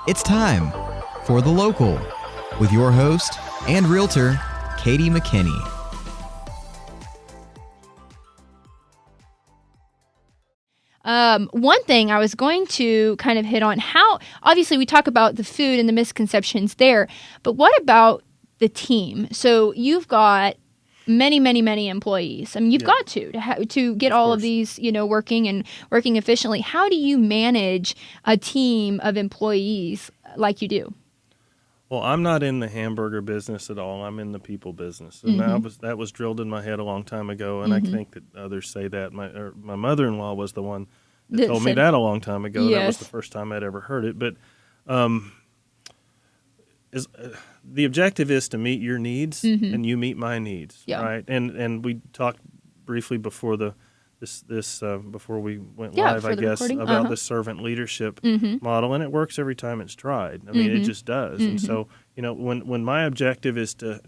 It's time for The Local with your host and realtor, Katie McKinney. One thing I was going to kind of hit on, how obviously we talk about the food and the misconceptions there, but what about the team? So you've got many employees. I mean, you've got to get all of these, working efficiently. How do you manage a team of employees like you do? Well, I'm not in the hamburger business at all. I'm in the people business, and that was drilled in my head a long time ago. And I think that others say that. My mother-in-law was the one that told me that a long time ago. That was the first time I'd ever heard it. But the objective is to meet your needs, and you meet my needs, right? And we talked briefly before before we went live, I guess, about the servant leadership model, and it works every time it's tried. I mean, it just does. And so, when my objective is to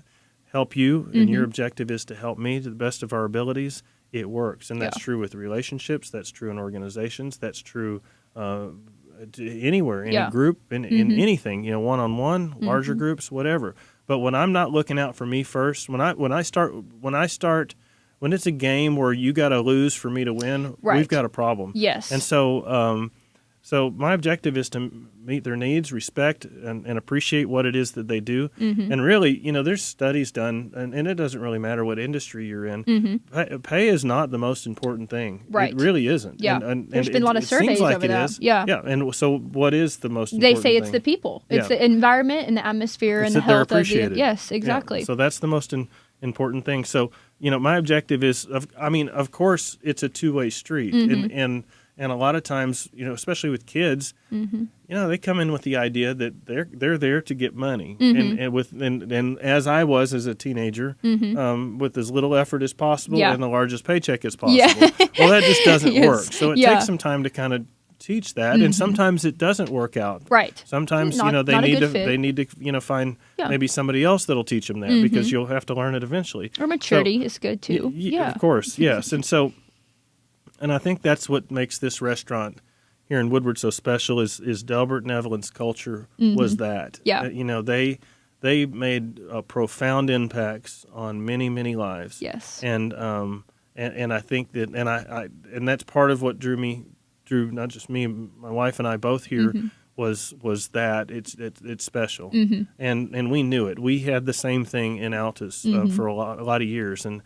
help you, and your objective is to help me to the best of our abilities, it works. And that's true with relationships. That's true in organizations. That's true anywhere, in a group, in anything. One-on-one, larger groups, whatever. But when I'm not looking out for me first, when it's a game where you got to lose for me to win, we've got a problem. Yes. And so so my objective is to meet their needs, respect, and appreciate what it is that they do. And really, there's studies done, and it doesn't really matter what industry you're in. Pay is not the most important thing. Right. It really isn't. Yeah. And there's been a lot of surveys over that. Is. Yeah. And so what is the most important thing? They say it's the people. It's the environment and the atmosphere and the health of the... Yes, exactly. Yeah. So that's the most important thing. So, my objective is, of course, it's a two-way street. And a lot of times, especially with kids, they come in with the idea that they're there to get money, and as I was as a teenager, with as little effort as possible and the largest paycheck as possible. Yeah. Well, that just doesn't work. So it takes some time to kind of teach that, and sometimes it doesn't work out. Right. Sometimes they need to find maybe somebody else that'll teach them that, because you'll have to learn it eventually. Or maturity is good too. Of course, yes, and I think that's what makes this restaurant here in Woodward so special is Delbert and Evelyn's culture was that. Yeah. They made profound impacts on many lives. Yes. And I think that and that's part of what drew not just me, my wife and I both here was that it's special. And we knew it. We had the same thing in Altus for a lot of years, and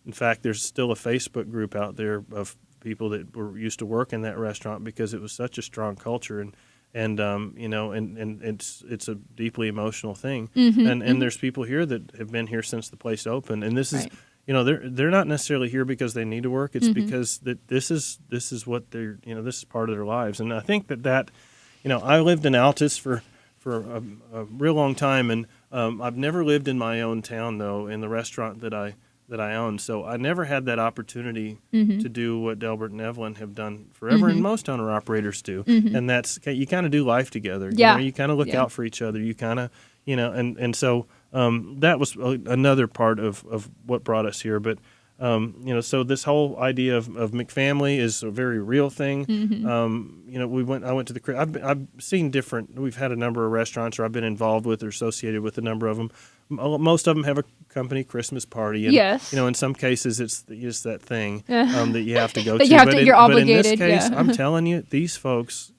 in fact, there's still a Facebook group out there of people that were used to work in that restaurant because it was such a strong culture, and it's a deeply emotional thing. And there's people here that have been here since the place opened, and this is they're not necessarily here because they need to work. It's because that this is what they're this is part of their lives. And I think that I lived in Altus for a real long time, and I've never lived in my own town though in the restaurant that I own. So I never had that opportunity to do what Delbert and Evelyn have done forever, and most owner-operators do. And that's, you kind of do life together. Yeah. You kind of look out for each other. You kind of, and so that was another part of what brought us here. But, so this whole idea of McFamily is a very real thing. I went to I've seen we've had a number of restaurants, or I've been involved with or associated with a number of them. Most of them have a company Christmas party, and in some cases it's just that thing that you have to go to. You're obligated. But in this case, I'm telling you, these folks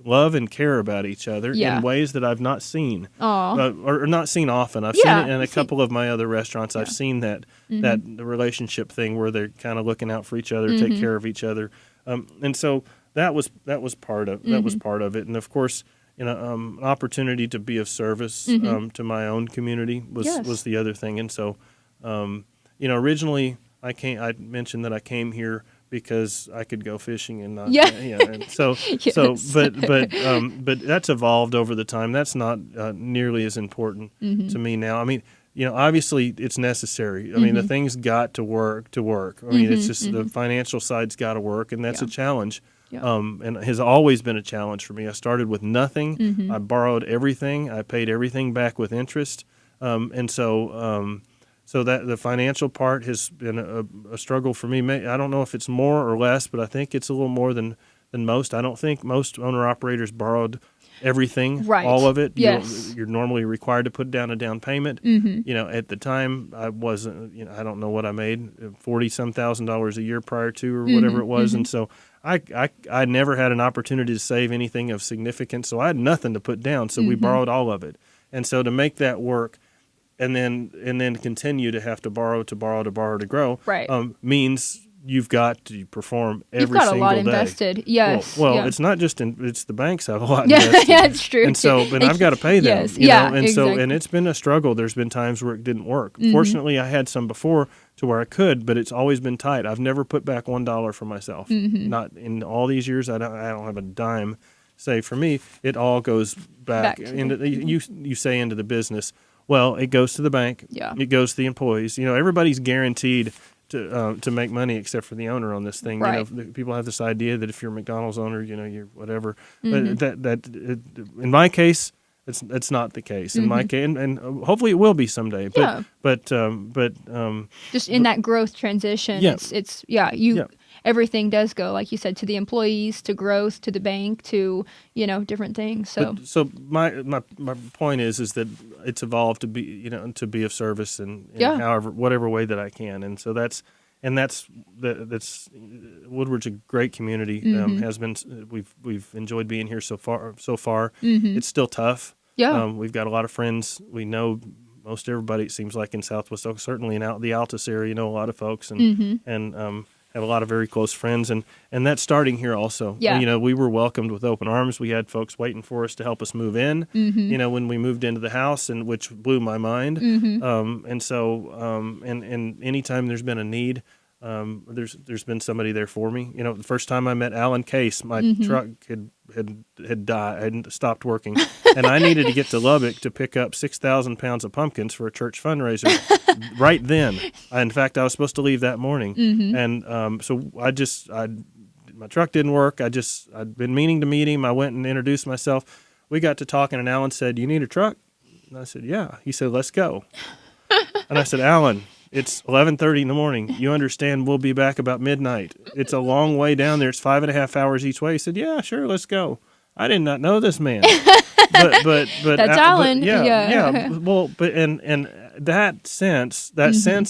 love and care about each other in ways that I've not seen, or not seen often. I've seen it in a couple of my other restaurants. I've seen that the relationship thing where they're kind of looking out for each other, take care of each other, and so that was part of it. And of course, an opportunity to be of service to my own community was the other thing. And so, originally I mentioned that I came here because I could go fishing and not. And but that's evolved over the time. That's not nearly as important to me now. I mean, obviously it's necessary. I mean, the things got to work. I mean, it's just the financial side's got to work, and that's a challenge. And has always been a challenge for me. I started with nothing. I borrowed everything. I paid everything back with interest. And so So that the financial part has been a struggle for me. I don't know if it's more or less, but I think it's a little more than most. I don't think most owner-operators borrowed everything, all of it. Yes. You're normally required to put down a down payment. At the time, I wasn't, I don't know what I made, $40-some thousand a year prior to or whatever it was. And so I never had an opportunity to save anything of significance, so I had nothing to put down. So we borrowed all of it. And so to make that work, and then continue to have to borrow to grow, means you've got to perform every single day. You've got a lot invested. Yes. Well, it's not just it's the banks have a lot invested. Yeah, it's true. And so, but I've got to pay them. Yes. You know? And exactly. so, and it's been a struggle. There's been times where it didn't work. Fortunately, I had some before to where I could, but it's always been tight. I've never put back $1 for myself. Not in all these years. I don't have a dime saved for me. It all goes back into you say into the business. Well, it goes to the bank. Yeah. It goes to the employees. Everybody's guaranteed to make money except for the owner on this thing. Right. People have this idea that if you're a McDonald's owner, you're whatever. But in my case, it's not the case. In my case, and hopefully it will be someday. But just in that growth transition, everything does go, like you said, to the employees, to growth, to the bank, to different things. So my point is that it's evolved to be to be of service in whatever way that I can, and so that's Woodward's a great community. Has been we've enjoyed being here so far. It's still tough. We've got a lot of friends. We know most everybody, it seems like, in Southwest Oklahoma, certainly in the Altus area, a lot of folks, and have a lot of very close friends, and that's starting here also. We were welcomed with open arms. We had folks waiting for us to help us move in. When we moved into the house, and which blew my mind. And so and anytime there's been a need, there's been somebody there for me. The first time I met Alan Case, my truck had died, hadn't stopped working, and I needed to get to Lubbock to pick up 6,000 pounds of pumpkins for a church fundraiser. Right then, in fact, I was supposed to leave that morning, and so my truck didn't work. I'd been meaning to meet him. I went and introduced myself. We got to talking, and Alan said, "You need a truck?" And I said, "Yeah." He said, "Let's go." And I said, "Alan, it's 11:30 in the morning. You understand we'll be back about midnight. It's a long way down there. It's 5.5 hours each way." He said, "Yeah, sure, let's go." I did not know this man. but that's Alan. Yeah. Well, but and that sense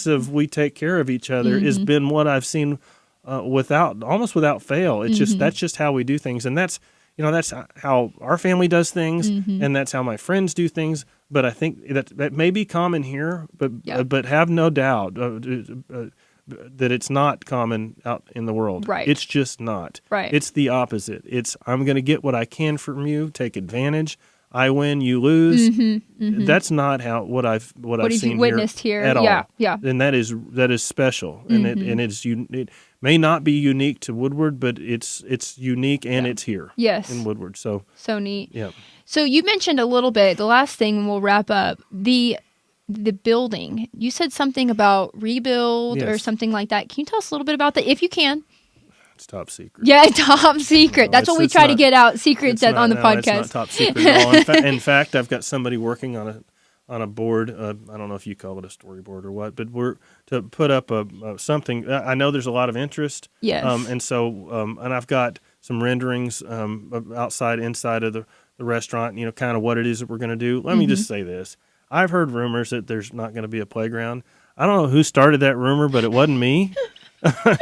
of we take care of each other has been what I've seen almost without fail. It's that's just how we do things, and that's how our family does things, and that's how my friends do things. But I think that may be common here, but have no doubt that it's not common out in the world. Right. It's just not. Right. It's the opposite. It's I'm going to get what I can from you, take advantage. I win, you lose. That's not what I've seen witnessed here at all. Yeah. And that is special, and it may not be unique to Woodward, but it's unique and it's here. Yes. In Woodward. So neat. Yeah. So you mentioned a little bit, the last thing, and we'll wrap up, the building. You said something about rebuild or something like that. Can you tell us a little bit about that, if you can? It's top secret. Yeah, top secret. That's what we try to get out, secrets on the podcast. It's not top secret at all. In fact, I've got somebody working on a board. I don't know if you call it a storyboard or what, but we're to put up something. I know there's a lot of interest. Yes. And so and I've got some renderings outside, inside of the restaurant. Kind of what it is that we're going to do. Let me just say this: I've heard rumors that there's not going to be a playground. I don't know who started that rumor, but it wasn't me.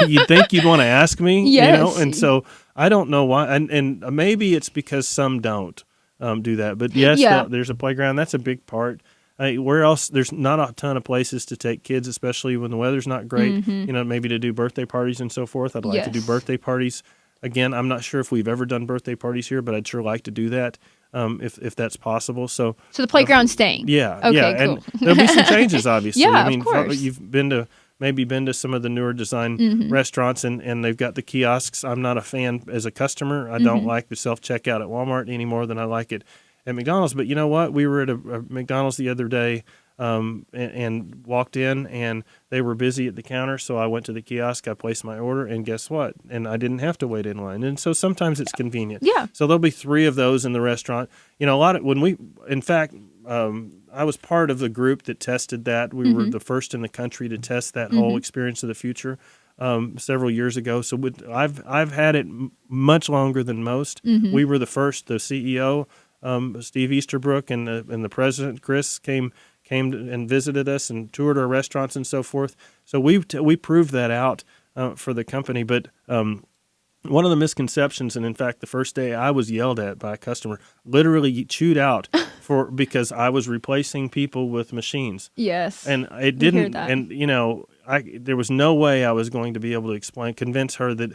You'd think you'd want to ask me, yes. And so I don't know why, and maybe it's because some don't do that. But yes, there's a playground. That's a big part. Where else? There's not a ton of places to take kids, especially when the weather's not great. Maybe to do birthday parties and so forth. I'd like to do birthday parties. Again, I'm not sure if we've ever done birthday parties here, but I'd sure like to do that if that's possible. So the playground's staying. Yeah. Okay, yeah. cool. And there'll be some changes, obviously. Yeah, I mean, of course. You've been to some of the newer design restaurants, and they've got the kiosks. I'm not a fan as a customer. I don't like the self-checkout at Walmart any more than I like it at McDonald's. But you know what? We were at a McDonald's the other day and walked in, and they were busy at the counter, so I went to the kiosk, I placed my order, and guess what? And I didn't have to wait in line. And so sometimes it's convenient. Yeah. So there'll be 3 of those in the restaurant. A lot of I was part of the group that tested that. We were the first in the country to test that whole experience of the future several years ago. So I've had it much longer than most. We were the first. The CEO, Steve Easterbrook, and the president, Chris, came and visited us and toured our restaurants and so forth. So we proved that out for the company. But one of the misconceptions, and in fact, the first day I was yelled at by a customer, literally chewed out because I was replacing people with machines. Yes, and it didn't. And there was no way I was going to be able to convince her that,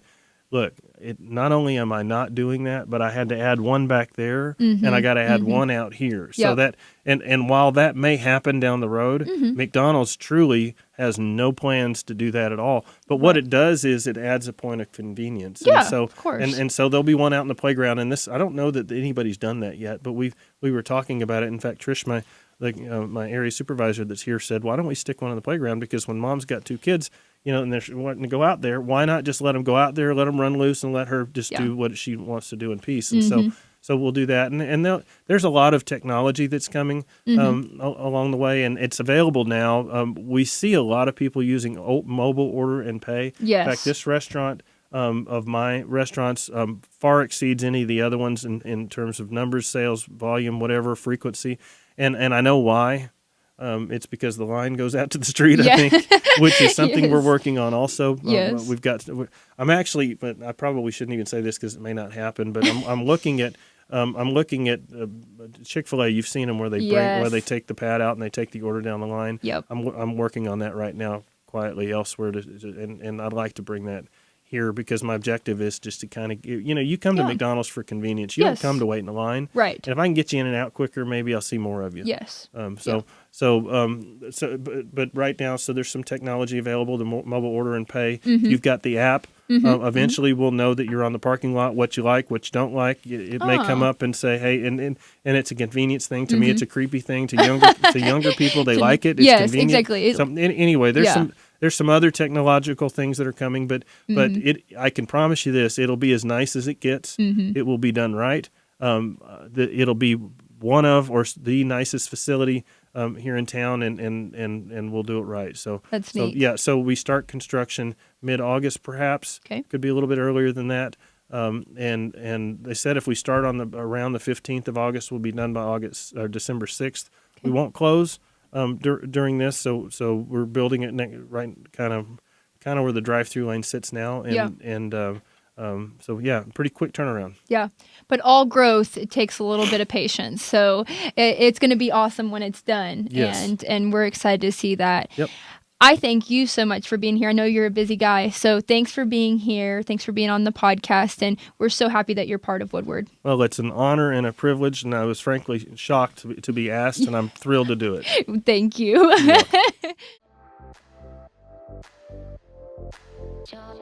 look, not only am I not doing that, but I had to add one back there, and I got to add one out here. So that, and while that may happen down the road, McDonald's truly has no plans to do that at all. But what it does is it adds a point of convenience. Yeah, and so, of course. And so there'll be one out in the playground. And this, I don't know that anybody's done that yet, but we were talking about it. In fact, Trish, my area supervisor that's here, said, why don't we stick one on the playground? Because when mom's got two kids, and they're wanting to go out there, why not just let them go out there, let them run loose, and let her just do what she wants to do in peace? And so we'll do that. And there's a lot of technology that's coming along the way, and it's available now. We see a lot of people using mobile order and pay. Yes. In fact, this restaurant of my restaurants far exceeds any of the other ones in terms of numbers, sales, volume, whatever, frequency. And I know why. It's because the line goes out to the street, I think, which is something we're working on also. Yes. I'm actually, but I probably shouldn't even say this because it may not happen, but I'm looking at Chick-fil-A. You've seen them where they take the pad out and they take the order down the line. Yep. I'm working on that right now quietly elsewhere, and I'd like to bring that here because my objective is just to kind of, you come to McDonald's for convenience. You don't come to wait in a line. Right. And if I can get you in and out quicker, maybe I'll see more of you. Yes. But right now, so there's some technology available, the mobile order and pay. You've got the app. Eventually, we'll know that you're on the parking lot, what you like, what you don't like. It may come up and say, hey, and it's a convenience thing. To me, it's a creepy thing. To younger people, they like it. It's convenient. Exactly. Anyway, there's some other technological things that are coming, but I can promise you this: it'll be as nice as it gets. It will be done right. It'll be one of or the nicest facility here in town, and we'll do it right. So that's neat. So we start construction mid-August, perhaps. Okay. Could be a little bit earlier than that. And they said if we start around the 15th of August, we'll be done by December 6th. Okay. We won't close during this, so we're building it right kind of where the drive-thru lane sits now, pretty quick turnaround. Yeah, but all growth, it takes a little bit of patience. So it's going to be awesome when it's done. Yes. And we're excited to see that. Yep. I thank you so much for being here. I know you're a busy guy, so thanks for being here. Thanks for being on the podcast, and we're so happy that you're part of Woodward. Well, it's an honor and a privilege, and I was frankly shocked to be asked, and I'm thrilled to do it. Thank you. Yeah.